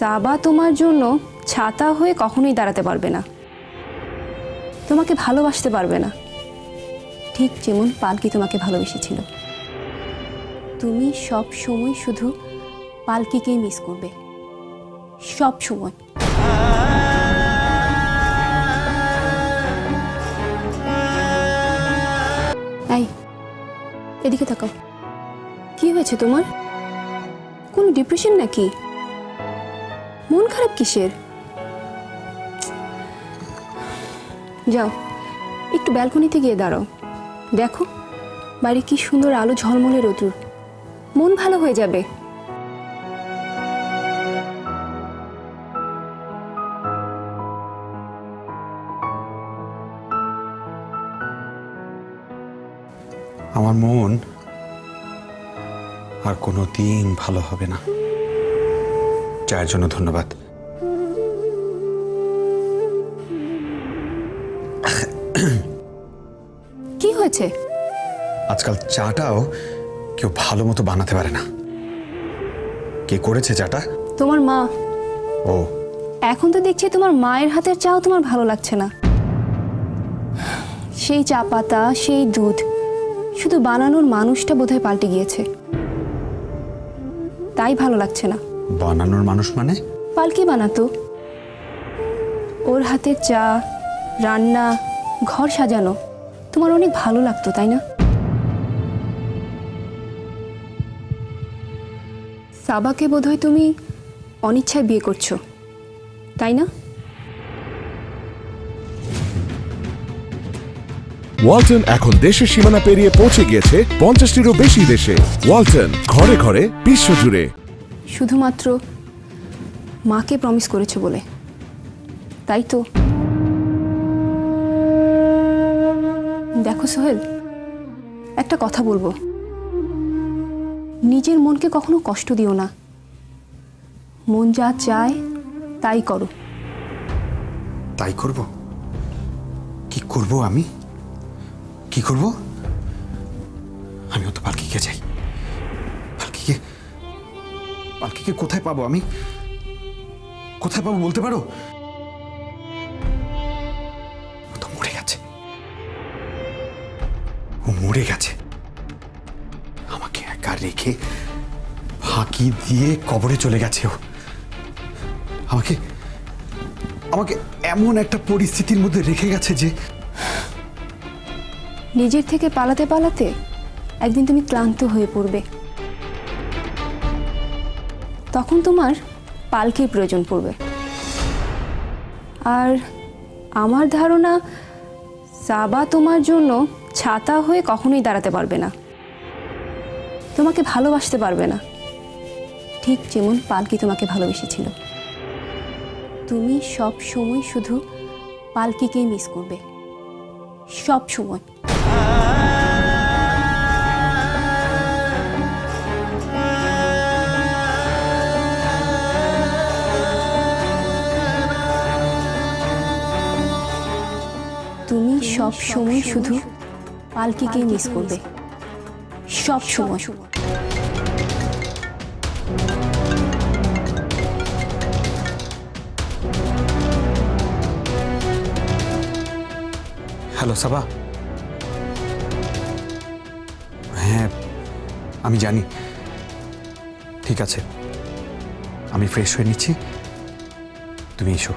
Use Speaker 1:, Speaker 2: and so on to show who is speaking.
Speaker 1: সাবা তোমার জন্য ছাতা হয়ে কখনোই দাঁড়াতে পারবে না, তোমাকে ভালোবাসতে পারবে না, ঠিক যেমন পালকি তোমাকে ভালোবেসেছিল। তুমি সব সময় শুধু পালকিকেই মিস করবে, সব সময়। এই, এদিকে তাকাও। কি হয়েছে তোমার? কোনো ডিপ্রেশন নাকি? মন খারাপ কিসের? যাও একটু ব্যালকনিতে গিয়ে দাঁড়াও, দেখো বাইরে কি সুন্দর আলো ঝলমলে রোদ্দুর, মন ভালো হয়ে যাবে।
Speaker 2: আমার মন আর কোনো দিন ভালো হবে না। চায়ের জন্য ধন্যবাদ।
Speaker 1: কি হয়েছে?
Speaker 2: আজকাল চাটাও কেউ ভালো মতো বানাতে পারে না। কে করেছে চাটা?
Speaker 1: তোমার মা।
Speaker 2: ও,
Speaker 1: এখন তো দেখছি তোমার মায়ের হাতের চাও তোমার ভালো লাগছে না। সেই চা পাতা, সেই দুধ, শুধু বানানোর মানুষটা বোধহয় পাল্টে গিয়েছে, তাই ভালো লাগছে না।
Speaker 2: বানানোর মানুষ মানে?
Speaker 1: পালকি বানাতো। ওর হাতের চা, রান্না, ঘর সাজানো তোমার অনেক ভালো লাগতো, তাই না? সাবাকে বোধহয় তুমি অনিচ্ছায় বিয়ে করছো, তাই না?
Speaker 3: ওয়ালটন এখন দেশের সীমানা পেরিয়ে পৌঁছে গিয়েছে 50টিরও বেশি দেশে। ওয়ালটন, ঘরে ঘরে বিশ্বজুড়ে।
Speaker 1: শুধুমাত্র মাকে প্রমিস করেছো বলে, তাই তো? দেখো সোহেল, একটা কথা বলবো, নিজের মনকে কখনো কষ্ট দিও না। মন যা চায় তাই করো।
Speaker 2: তাই করব? কি করব আমি? কি করব? আমিও তো পালকিকে চাই। পালকিকে কোথায় পাবো আমি? কোথায় পাবো বলতে পারো? ও তো মরে গেছে। ও মরে গেছে। আমাকে একা রেখে ফাঁকি দিয়ে কবরে চলে গেছে ও। আমাকে আমাকে এমন একটা পরিস্থিতির মধ্যে রেখে গেছে যে
Speaker 1: নিজের থেকে পালাতে পালাতে একদিন তুমি ক্লান্ত হয়ে পড়বে, তখন তোমার পালকির প্রয়োজন পড়বে। আর আমার ধারণা সাবা তোমার জন্য ছাতা হয়ে কখনোই দাঁড়াতে পারবে না, তোমাকে ভালোবাসতে পারবে না, ঠিক যেমন পালকি তোমাকে ভালোবেসেছিল। তুমি সব সময় শুধু পালকিকেই মিস করবে, সব সময়। তুমি সব সময় শুধু পালকিকেই মিস করবে, সব সময়।
Speaker 2: হ্যালো সাবা। হ্যাঁ, আমি জানি। ঠিক আছে, আমি ফ্রেশ হয়ে নিচ্ছি, তুমি এসো।